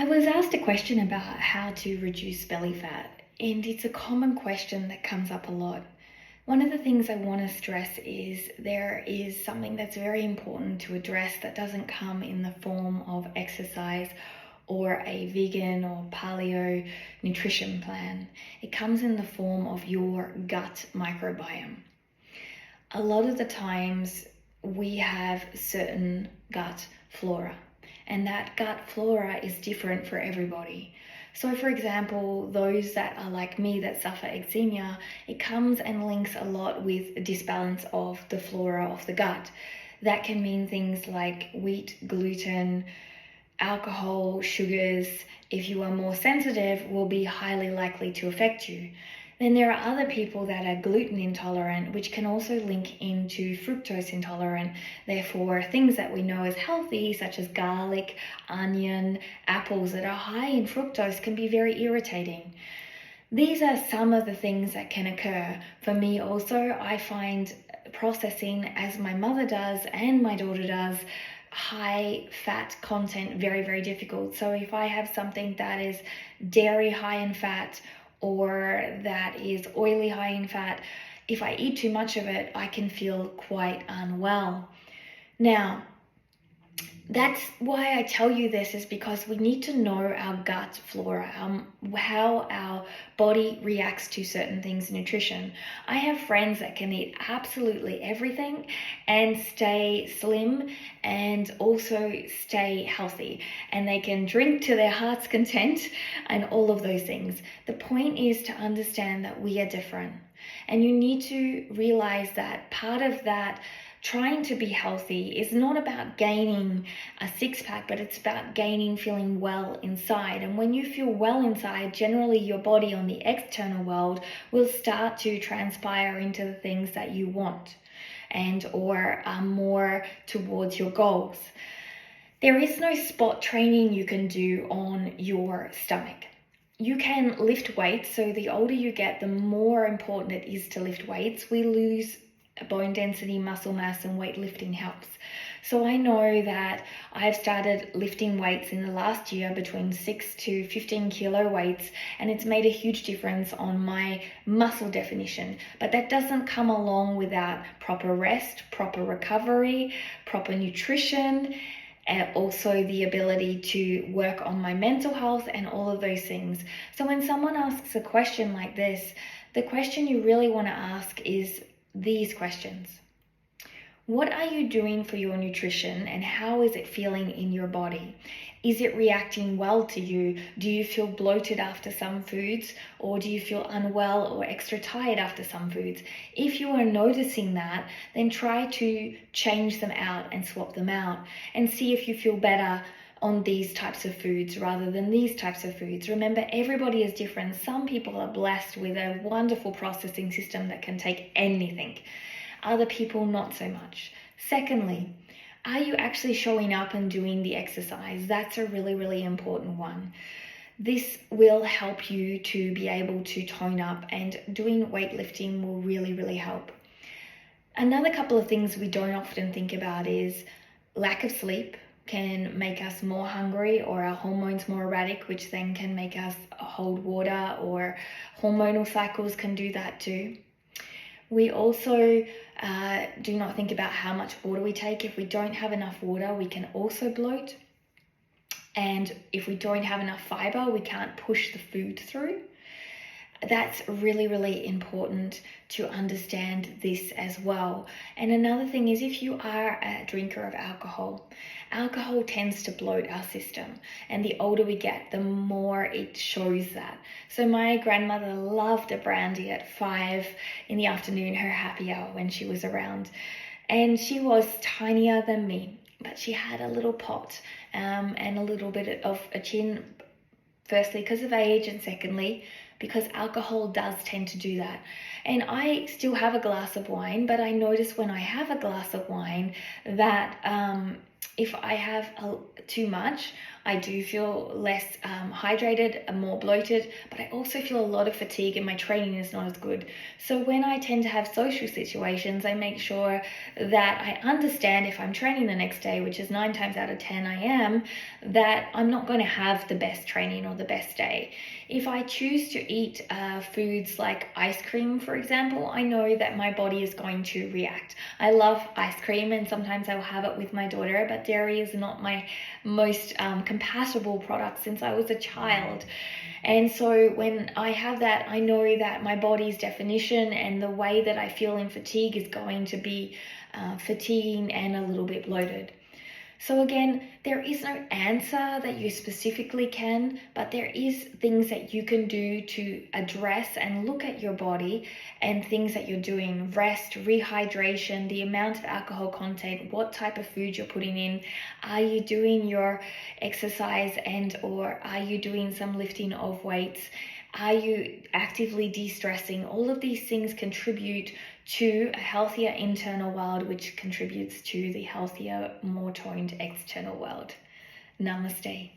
I was asked a question about how to reduce belly fat, and it's a common question that comes up a lot. One of the things I want to stress is there is something that's very important to address that doesn't come in the form of exercise or a vegan or paleo nutrition plan. It comes in the form of your gut microbiome. A lot of the times we have certain gut flora, and that gut flora is different for everybody. So for example, those that are like me that suffer eczema, it comes and links a lot with a disbalance of the flora of the gut. That can mean things like wheat, gluten, alcohol, sugars. If you are more sensitive, will be highly likely to affect you. Then there are other people that are gluten intolerant, which can also link into fructose intolerant. Therefore, things that we know as healthy, such as garlic, onion, apples that are high in fructose can be very irritating. These are some of the things that can occur. For me also, I find processing, as my mother does and my daughter does, high fat content very, very difficult. So if I have something that is dairy high in fat, or that is oily high in fat, if I eat too much of it, I can feel quite unwell. Now, that's why I tell you this, is because we need to know our gut flora, how our body reacts to certain things in nutrition. I have friends that can eat absolutely everything and stay slim and also stay healthy, and they can drink to their heart's content and all of those things. The point is to understand that we are different, and you need to realize that part of that trying to be healthy is not about gaining a six-pack, but it's about feeling well inside. And when you feel well inside, generally your body on the external world will start to transpire into the things that you want and or are more towards your goals. There is no spot training you can do on your stomach. You can lift weights, so the older you get, the more important it is to lift weights. We lose bone density, muscle mass, and weightlifting helps. So I know that I've started lifting weights in the last year between 6 to 15 kilo weights, and it's made a huge difference on my muscle definition. But that doesn't come along without proper rest, proper recovery, proper nutrition, and also the ability to work on my mental health and all of those things. So when someone asks a question like this, the question you really want to ask is these questions. What are you doing for your nutrition, and how is it feeling in your body? Is it reacting well to you? Do you feel bloated after some foods, or do you feel unwell or extra tired after some foods? If you are noticing that, then try to change them out and swap them out and see if you feel better on these types of foods rather than these types of foods. Remember, everybody is different. Some people are blessed with a wonderful processing system that can take anything. Other people, not so much. Secondly, are you actually showing up and doing the exercise? That's a really, really important one. This will help you to be able to tone up, and doing weightlifting will really, really help. Another couple of things we don't often think about is lack of sleep can make us more hungry, or our hormones more erratic, which then can make us hold water, or hormonal cycles can do that too. We also do not think about how much water we take. If we don't have enough water, we can also bloat. And if we don't have enough fiber, we can't push the food through. That's really, really important to understand this as well. And another thing is, if you are a drinker of alcohol, alcohol tends to bloat our system. And the older we get, the more it shows that. So my grandmother loved a brandy at 5 in the afternoon, her happy hour when she was around. And she was tinier than me, but she had a little pot and a little bit of a chin, firstly because of age, and secondly because alcohol does tend to do that. And I still have a glass of wine, but I notice when I have a glass of wine that if I have too much, I do feel less hydrated and more bloated, but I also feel a lot of fatigue and my training is not as good. So when I tend to have social situations, I make sure that I understand if I'm training the next day, which is 9 times out of 10 I am, that I'm not going to have the best training or the best day. If I choose to eat foods like ice cream, for example, I know that my body is going to react. I love ice cream and sometimes I will have it with my daughter, but dairy is not my most compatible product since I was a child. And so when I have that, I know that my body's definition and the way that I feel in fatigue is going to be fatiguing and a little bit bloated. So again, there is no answer that you specifically can, but there is things that you can do to address and look at your body and things that you're doing. Rest, rehydration, the amount of alcohol content, what type of food you're putting in. Are you doing your exercise and or are you doing some lifting of weights? Are you actively de-stressing? All of these things contribute to a healthier internal world, which contributes to the healthier, more toned external world. Namaste.